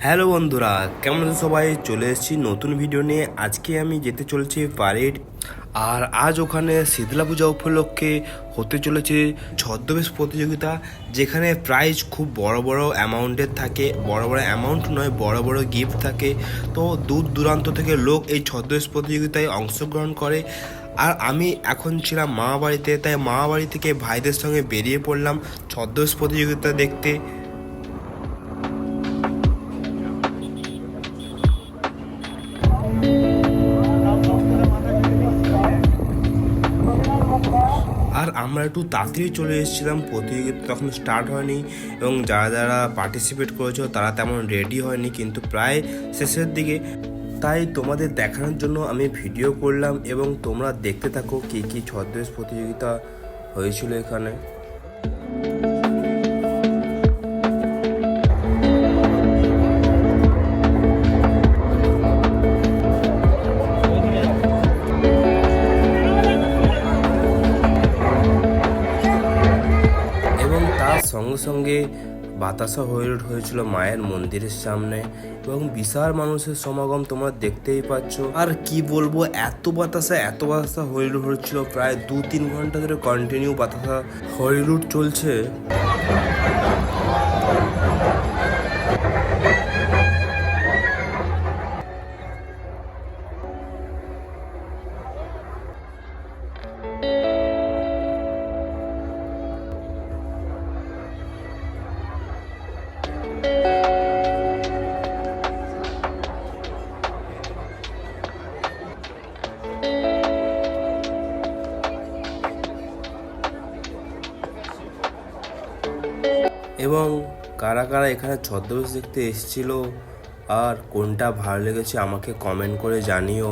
Hello বন্ধুরা, কেমন আছো সবাই? চলে এসেছি নতুন ভিডিও নিয়ে। আজকে আমি যেতে চলেছি প্যারেড। আর আজ ওখানে শীতলা পূজা উপলক্ষে হতে চলেছে ছদ্মবেশ প্রতিযোগিতা, যেখানে প্রাইজ খুব বড় বড় অ্যামাউন্টের থাকে। বড় বড় অ্যামাউন্ট নয়, বড় বড় গিফট থাকে। তো দূর দূরান্ত থেকে লোক এই ছদ্মবেশ প্রতিযোগিতায় অংশগ্রহণ করে। আর আমি এখন ছিলাম মামা বাড়িতে, তাই মামা বাড়ি থেকে ভাইদের সঙ্গে বেরিয়ে পড়লাম ছদ্মবেশ প্রতিযোগিতা দেখতে। আর আমরা একটু তাড়াতাড়ি চলে এসেছিলাম, প্রতিযোগিতা তখন স্টার্ট হয়নি এবং যারা যারা পার্টিসিপেট করেছিল তারা তেমন রেডি হয়নি, কিন্তু প্রায় শেষের দিকে। তাই তোমাদের দেখানোর জন্য আমি ভিডিও করলাম এবং তোমরা দেখতে থাকো কী কী ছদ্মবেশ প্রতিযোগিতা হয়েছিল এখানে। এবং তার সঙ্গে সঙ্গে বাতাসা হয়েছিল মায়ের মন্দিরের সামনে এবং বিশাল মানুষের সমাগম তোমরা দেখতেই পাচ্ছ। আর কি বলবো, এত বাতাসা হচ্ছিল, প্রায় 2-3 ঘন্টা ধরে কন্টিনিউ বাতাসা হরিলুট চলছে। এবং কারা কারা এখানে ছদ্মবেশ দেখতে এসেছিল আর কোনটা ভালো লেগেছে আমাকে কমেন্ট করে জানিও।